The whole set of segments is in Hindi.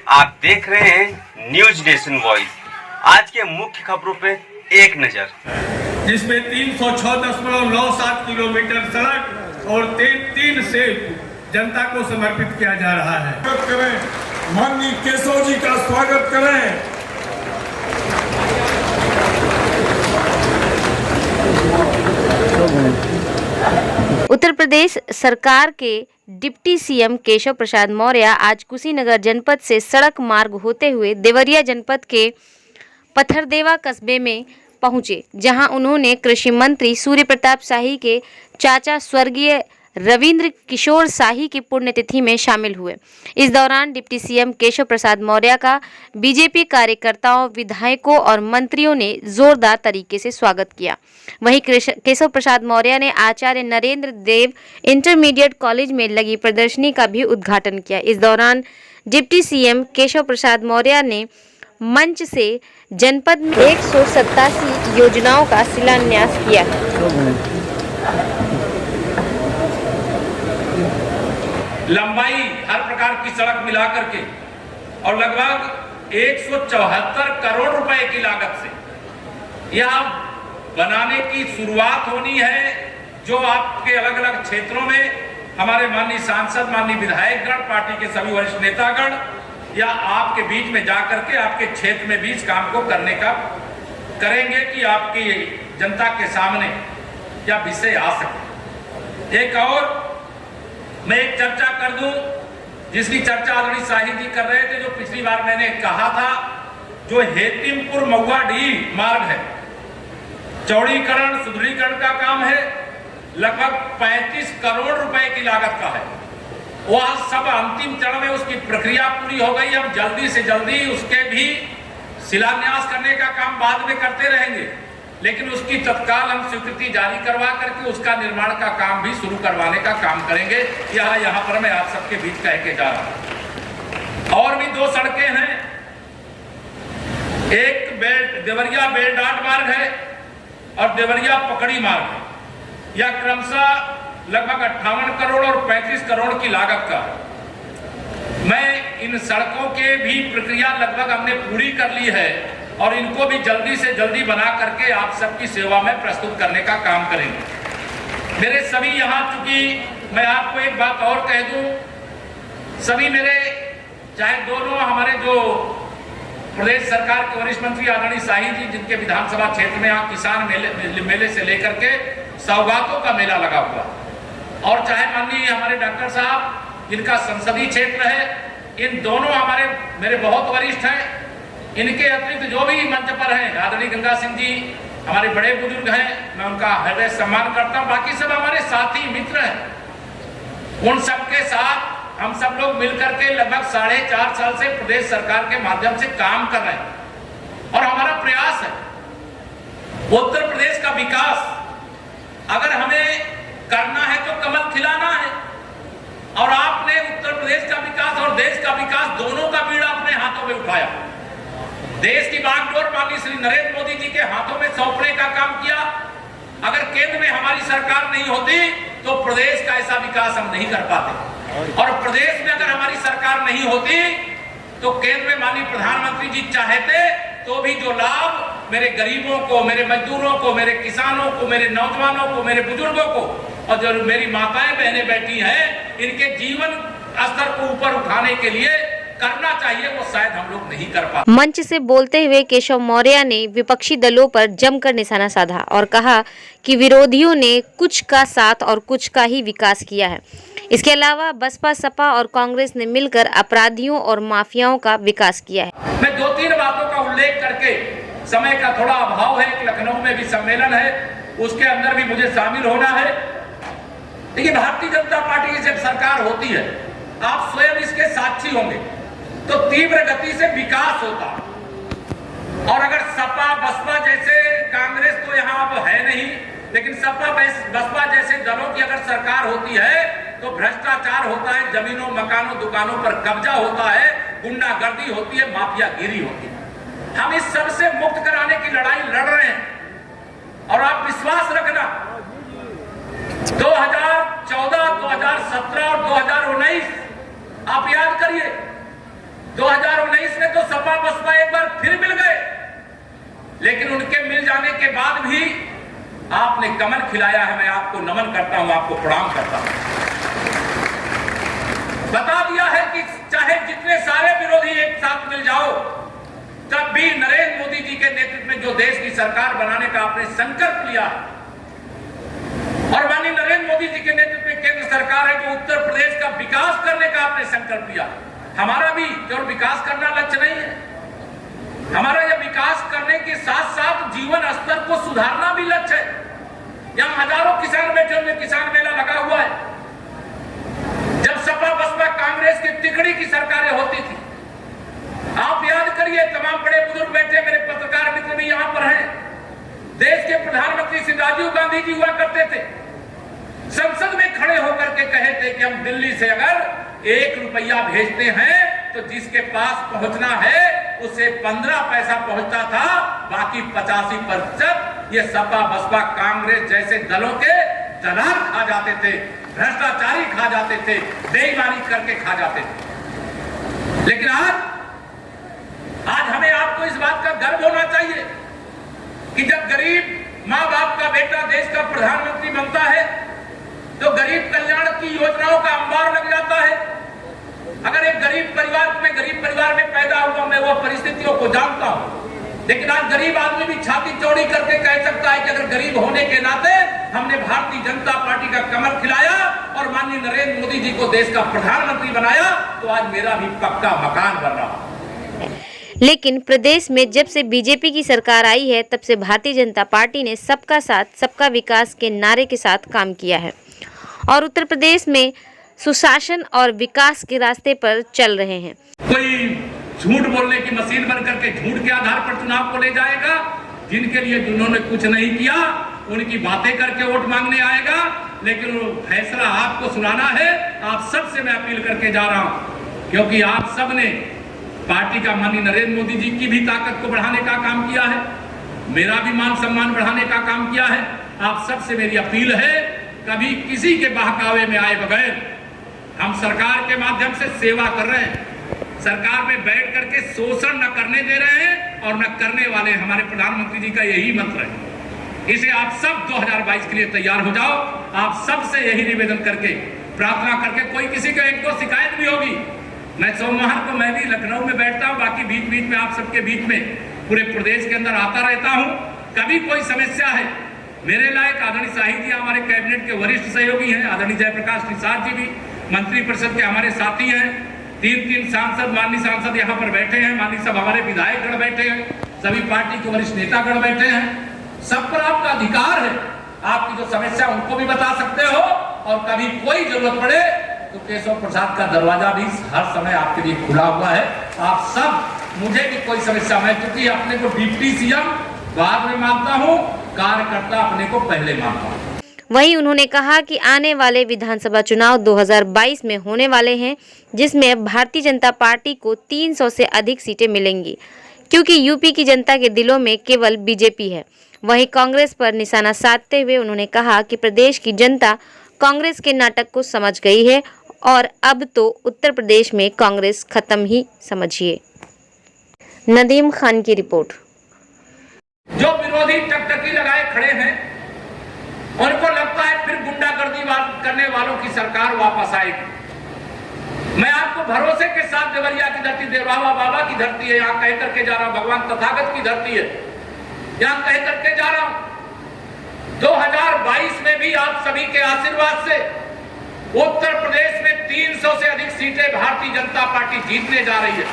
आप देख रहे हैं न्यूज नेशन वॉइस। आज के मुख्य खबरों पे एक नजर, जिसमें 306.97 किलोमीटर सड़क और 3 सेतु जनता को समर्पित किया जा रहा है। करें माननीय केशव जी का स्वागत करें। उत्तर प्रदेश सरकार के डिप्टी सीएम केशव प्रसाद मौर्य आज कुशीनगर जनपद से सड़क मार्ग होते हुए देवरिया जनपद के पथरदेवा कस्बे में पहुंचे, जहां उन्होंने कृषि मंत्री सूर्य प्रताप शाही के चाचा स्वर्गीय रविंद्र किशोर शाही की पुण्यतिथि में शामिल हुए। इस दौरान डिप्टी सीएम केशव प्रसाद मौर्य का बीजेपी कार्यकर्ताओं, विधायकों और मंत्रियों ने जोरदार तरीके से स्वागत किया। वहीं केशव प्रसाद मौर्य ने आचार्य नरेंद्र देव इंटरमीडिएट कॉलेज में लगी प्रदर्शनी का भी उद्घाटन किया। इस दौरान डिप्टी सीएम केशव प्रसाद मौर्य ने मंच से जनपद में 187 योजनाओं का शिलान्यास किया। लंबाई हर प्रकार की सड़क मिलाकर के और लगभग 174 करोड़ रुपए की लागत से यह बनाने की शुरुआत होनी है, जो आपके अलग अलग क्षेत्रों में हमारे माननीय सांसद, माननीय विधायकगण, पार्टी के सभी वरिष्ठ नेतागण या आपके बीच में जाकर के आपके क्षेत्र में भी इस काम को करने का करेंगे कि आपकी जनता के सामने यह विषय आ सके। एक और मैं एक चर्चा कर दूं, जिसकी चर्चा आदरणीय शाही जी कर रहे थे। जो पिछली बार मैंने कहा था, जो हेतिमपुर महुआडीह मार्ग है, चौड़ीकरण सुदृढ़ीकरण का काम है, लगभग 35 करोड़ रुपए की लागत का है। वह सब अंतिम चरण में उसकी प्रक्रिया पूरी हो गई। हम जल्दी से जल्दी उसके भी शिलान्यास करने का काम बाद में करते रहेंगे, लेकिन उसकी तत्काल हम स्वीकृति जारी करवा करके उसका निर्माण का काम भी शुरू करवाने का काम करेंगे। यहाँ पर मैं आप सबके बीच कह के जा रहा हूं। और भी 2 सड़कें हैं, एक देवरिया बेलडाट मार्ग है और देवरिया पकड़ी मार्ग है। यह क्रमशः लगभग 58 करोड़ और 35 करोड़ की लागत का है। मैं इन सड़कों के भी प्रक्रिया लगभग हमने पूरी कर ली है और इनको भी जल्दी से जल्दी बना करके आप सबकी सेवा में प्रस्तुत करने का काम करेंगे। मेरे सभी यहाँ, चूंकि मैं आपको एक बात और कह दूं, सभी मेरे चाहे दोनों हमारे जो प्रदेश सरकार के वरिष्ठ मंत्री आदरणीय शाही जी, जिनके विधानसभा क्षेत्र में यहाँ किसान मेले से लेकर के सौगातों का मेला लगा हुआ, और चाहे माननीय हमारे डॉक्टर साहब जिनका संसदीय क्षेत्र है, इन दोनों हमारे मेरे बहुत वरिष्ठ हैं। इनके अतिरिक्त जो भी मंच पर हैं, आदरणीय गंगा सिंह जी हमारे बड़े बुजुर्ग हैं, मैं उनका हृदय सम्मान करता हूं। बाकी सब हमारे साथी मित्र हैं। उन सबके साथ हम सब लोग मिलकर के लगभग 4.5 साल से प्रदेश सरकार के माध्यम से काम कर रहे हैं और हमारा प्रयास है उत्तर प्रदेश का विकास अगर हमें करना है तो कमल खिलाना है। और आपने उत्तर प्रदेश का विकास और देश का विकास दोनों का बीड़ा अपने हाथों में उठाया। देश की बागडोर माननीय श्री नरेंद्र मोदी जी के हाथों में सौंपने का काम किया। अगर केंद्र में हमारी सरकार नहीं होती तो प्रदेश का ऐसा विकास हम नहीं कर पाते, और प्रदेश में अगर हमारी सरकार नहीं होती तो केंद्र में माननीय प्रधानमंत्री जी चाहते तो भी जो लाभ मेरे गरीबों को, मेरे मजदूरों को, मेरे किसानों को, मेरे नौजवानों को, मेरे बुजुर्गों को और जो मेरी माताएं बहनें बैठी हैं, इनके जीवन स्तर को ऊपर उठाने के लिए करना चाहिए, वो शायद हम लोग नहीं कर पाते। मंच से बोलते हुए केशव मौर्य ने विपक्षी दलों पर जमकर निशाना साधा और कहा कि विरोधियों ने कुछ का साथ और कुछ का ही विकास किया है। इसके अलावा बसपा, सपा और कांग्रेस ने मिलकर अपराधियों और माफियाओं का विकास किया है। मैं 2-3 बातों का उल्लेख करके, समय का थोड़ा अभाव है, लखनऊ में भी सम्मेलन है, उसके अंदर भी मुझे शामिल होना है। देखिए, भारतीय जनता पार्टी की जब सरकार होती है, आप स्वयं इसके साक्षी होंगे, तो तीव्र गति से विकास होता। और अगर सपा बसपा जैसे, कांग्रेस तो यहाँ अब है नहीं, लेकिन सपा बसपा जैसे दलों की अगर सरकार होती है तो भ्रष्टाचार होता है, जमीनों, मकानों, दुकानों पर कब्जा होता है, गुंडागर्दी होती है, माफियागिरी होती है। हम इस सब से मुक्त कराने की लड़ाई लड़ रहे हैं। और आप विश्वास रखना, 2014, 2017 और 2019 आप याद करिए, 2019 में तो सपा बसपा एक बार फिर मिल गए, लेकिन उनके मिल जाने के बाद भी आपने कमल खिलाया है। मैं आपको नमन करता हूं, आपको प्रणाम करता हूं। बता दिया है कि चाहे जितने सारे विरोधी एक साथ मिल जाओ, तब भी नरेंद्र मोदी जी के नेतृत्व में जो देश की सरकार बनाने का आपने संकल्प लिया और माननीय नरेंद्र मोदी जी के नेतृत्व में केंद्र सरकार है जो उत्तर प्रदेश का विकास करने का आपने संकल्प लिया। हमारा भी केवल विकास करना लक्ष्य नहीं है, हमारा यह विकास करने के साथ साथ जीवन स्तर को सुधारना भी लक्ष्य है। यहां हजारों किसान बैठे हुए, किसान मेला लगा हुआ है। जब सपा बसपा कांग्रेस की तिकड़ी की सरकारें होती थी, आप याद करिए, तमाम बड़े बुजुर्ग बैठे, मेरे पत्रकार मित्र भी यहां पर हैं। देश के प्रधानमंत्री श्री राजीव गांधी जी हुआ करते थे, संसद में खड़े होकर के कहे थे कि हम दिल्ली से अगर 1 रुपया भेजते हैं तो जिसके पास पहुंचना है उसे 15 पैसा पहुंचता था, बाकी 85% ये सपा बसपा कांग्रेस जैसे दलों के दलाल खा जाते थे, भ्रष्टाचारी खा जाते थे, बेईमानी करके खा जाते थे। लेकिन आज हमें आपको इस बात का गर्व होना चाहिए कि जब गरीब माँ बाप का बेटा देश का प्रधानमंत्री बनता है तो गरीब कल्याण की योजनाओं का अंबार लग जाता है। अगर एक गरीब परिवार में पैदा हुआ, मैं वो परिस्थितियों को जानता हूं, लेकिन आज गरीब आदमी भी छाती चौड़ी करके कह सकता है कि अगर गरीब होने के नाते हमने भारतीय जनता पार्टी का कमल खिलाया और माननीय नरेंद्र मोदी जी को देश का प्रधानमंत्री बनाया तो आज मेरा भी पक्का मकान बन रहा है। लेकिन प्रदेश में जब से बीजेपी की सरकार आई है तब से भारतीय जनता पार्टी ने सबका साथ सबका विकास के नारे के साथ काम किया है और उत्तर प्रदेश में सुशासन और विकास के रास्ते पर चल रहे हैं। कोई झूठ बोलने की मशीन बन करके झूठ के आधार पर चुनाव को ले जाएगा, जिनके लिए जिन्होंने कुछ नहीं किया उनकी बातें करके वोट मांगने आएगा, लेकिन वो फैसला आपको सुनाना है। आप सबसे मैं अपील करके जा रहा हूं, क्योंकि आप सब ने पार्टी का माननीय नरेंद्र मोदी जी की भी ताकत को बढ़ाने का काम किया है, मेरा भी मान सम्मान बढ़ाने का काम किया है। आप सबसे मेरी अपील है, कभी किसी के बहकावे में आए बगैर हम सरकार के माध्यम से सेवा कर रहे हैं, सरकार में बैठ करके शोषण न करने दे रहे हैं और न करने वाले। हमारे प्रधानमंत्री जी का यही मंत्र है। इसे आप सब 2022 के लिए तैयार हो जाओ। आप सबसे यही निवेदन करके, प्रार्थना करके, कोई किसी का एक दो शिकायत भी होगी, मैं सोमवार को मैं भी लखनऊ में बैठता हूं, बाकी बीच बीच में आप सबके बीच में पूरे प्रदेश के अंदर आता रहता हूं। कभी कोई समस्या है, मेरे लायक आदरणीय शाही जी हमारे कैबिनेट के वरिष्ठ सहयोगी हैं, आदरणीय जयप्रकाश निषाद जी भी मंत्री परिषद के हमारे साथी हैं, 3 सांसद, माननीय सांसद यहाँ पर बैठे हैं, माननीय सब हमारे विधायकगण बैठे हैं, सभी पार्टी के वरिष्ठ नेतागण बैठे हैं। सब पर आपका अधिकार है, आपकी जो समस्या उनको भी बता सकते हो और कभी कोई जरूरत पड़े तो केशव प्रसाद का दरवाजा भी हर समय आपके लिए खुला हुआ है। आप सब, मुझे भी कोई समस्या, मैं क्योंकि अपने को डिप्टी सीएम बाद में मानता हूं, कार्यकर्ता अपने को पहले मानता हूं। वहीं उन्होंने कहा कि आने वाले विधानसभा चुनाव 2022 में होने वाले हैं, जिसमें भारतीय जनता पार्टी को 300 से अधिक सीटें मिलेंगी, क्योंकि यूपी की जनता के दिलों में केवल बीजेपी है। वहीं कांग्रेस पर निशाना साधते हुए उन्होंने कहा कि प्रदेश की जनता कांग्रेस के नाटक को समझ गई है और अब तो उत्तर प्रदेश में कांग्रेस खत्म ही समझिए। नदीम खान की रिपोर्ट। जो विरोधी टकटकी लगाए खड़े हैं, उनको लगता है फिर गुंडागर्दी करने वालों की सरकार वापस आएगी। मैं आपको भरोसे के साथ देवरिया की धरती, देवरावा बाबा की धरती है, यहाँ कह करके जा रहा हूं, भगवान तथागत की धरती है, यहाँ कह करके जा रहा हूं। 2022 में भी आप सभी के आशीर्वाद से उत्तर प्रदेश में 300 से अधिक सीटें भारतीय जनता पार्टी जीतने जा रही है।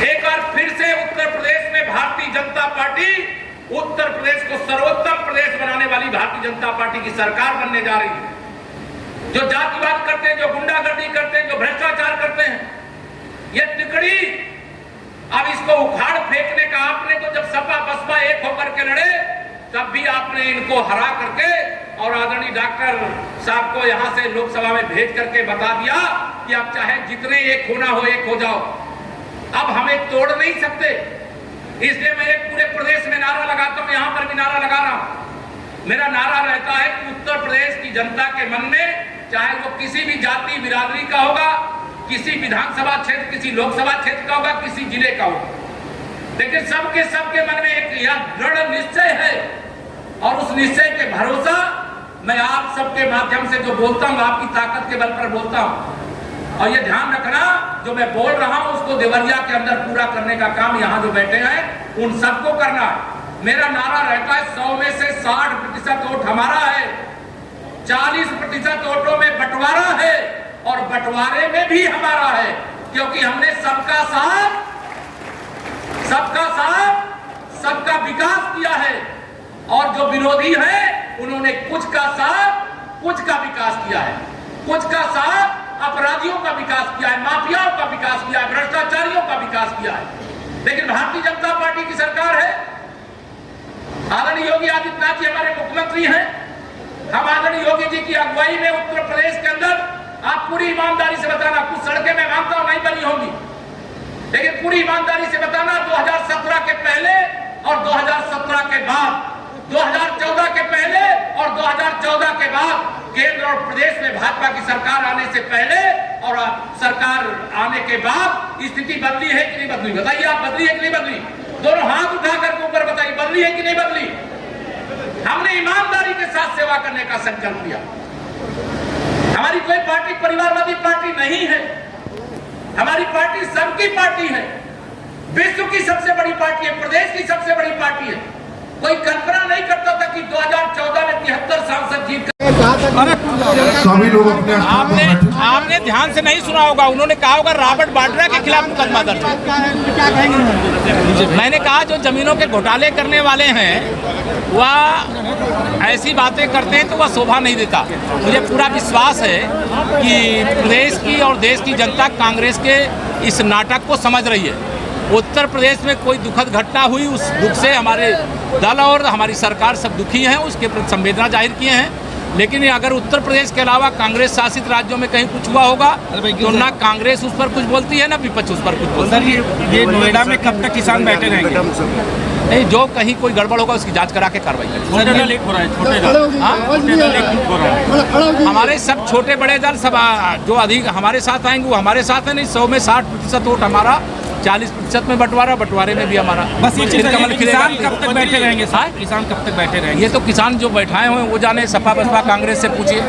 एक बार फिर से उत्तर प्रदेश में भारतीय जनता पार्टी उत्तर प्रदेश को सर्वोत्तम प्रदेश बनाने वाली भारतीय जनता पार्टी की सरकार बनने जा रही है। जो जातिवाद करते हैं, जो गुंडागर्दी करते हैं, जो भ्रष्टाचार करते हैं, ये तिकड़ी अब इसको उखाड़ फेंकने का आपने तो जब सपा बसपा एक होकर के लड़े तब भी आपने इनको हरा करके और आदरणीय डॉक्टर साहब को यहां से लोकसभा में भेज करके बता दिया कि आप चाहे जितने एक होना हो एक हो जाओ, अब हमें तोड़ नहीं सकते। इसलिए मैं एक पूरे प्रदेश में नारा लगाता हूं, यहां पर भी नारा लगा रहा हूं। मेरा नारा रहता है कि उत्तर प्रदेश की जनता के मन में, चाहे वो किसी भी जाति बिरादरी का होगा, किसी विधानसभा क्षेत्र, किसी लोकसभा क्षेत्र का होगा, किसी जिले का होगा, लेकिन सबके मन में एक यह दृढ़ निश्चय है और उस निश्चय के भरोसा मैं आप सबके माध्यम से जो बोलता हूं, आपकी ताकत के बल पर बोलता हूं। और ये ध्यान रखना, जो मैं बोल रहा हूं उसको देवरिया के अंदर पूरा करने का काम यहां जो बैठे हैं उन सबको करना है। मेरा नारा रहता है 100 में से 60% वोट हमारा है, 40% वोटों में बंटवारा है और बंटवारे में भी हमारा है, क्योंकि हमने सबका साथ सबका विकास किया है। और जो विरोधी है उन्होंने कुछ का साथ, कुछ का विकास किया है, कुछ का साथ अपराधियों का विकास किया है, माफियाओं का विकास किया है, भ्रष्टाचारियों का विकास किया है। लेकिन भारतीय जनता पार्टी की सरकार है, आदरणीय योगी आदित्यनाथ जी हमारे मुख्यमंत्री हैं। हम आदरणीय योगी जी की अगुवाई में उत्तर प्रदेश के अंदर, आप पूरी ईमानदारी से बताना, कुछ सड़कें मैं मानता हूं नहीं बनी होंगी, लेकिन पूरी ईमानदारी से बताना 2017 के पहले और 2017 के बाद, 2014 के पहले और 2014 के बाद, केंद्र और प्रदेश में भाजपा की सरकार आने से पहले और सरकार आने के बाद स्थिति बदली है कि नहीं बदली? बताइए आप, बदली है कि नहीं बदली? दोनों हाथ उठाकर ऊपर बताइए, बदली है कि नहीं बदली? हमने ईमानदारी के साथ सेवा करने का संकल्प लिया। हमारी कोई पार्टी परिवारवादी पार्टी नहीं है, हमारी पार्टी सबकी पार्टी है, विश्व की सबसे बड़ी पार्टी है, प्रदेश की सबसे बड़ी पार्टी है। कोई कल्पना नहीं करता था कि 2014 में 73 सांसद जीत सभी लोग अपने आपने ध्यान से नहीं सुना होगा, उन्होंने कहा होगा रॉबर्ट वाड्रा के खिलाफ मुकदमा दर्ज है। मैंने कहा जो जमीनों के घोटाले करने वाले हैं वह ऐसी बातें करते हैं तो वह शोभा नहीं देता। मुझे पूरा विश्वास है कि प्रदेश की और देश की जनता कांग्रेस के इस नाटक को समझ रही है। उत्तर प्रदेश में कोई दुखद घटना हुई, उस दुख से हमारे दल और हमारी सरकार सब दुखी हैं, उसके प्रति संवेदना जाहिर किए हैं। लेकिन अगर उत्तर प्रदेश के अलावा कांग्रेस शासित राज्यों में कहीं कुछ हुआ होगा तो ना कांग्रेस उस पर कुछ बोलती है ना विपक्ष उस पर कुछ बोलता है। ये नोएडा में कब तक किसान बैठे रहेंगे? नहीं, जो कहीं कोई गड़बड़ होगा उसकी जांच करा के कार्रवाई करें। हमारे सब छोटे बड़े दल सब जो अधिक हमारे साथ आएंगे वो हमारे साथ है। नहीं, 100 में 60% वोट हमारा, 40% में बंटवारे में भी हमारा। बस ये किसान कब तक बैठे रहेंगे? किसान कब तक बैठे रहेंगे? ये तो किसान जो बैठाए हुए वो जाने, सपा बसपा कांग्रेस से पूछिए।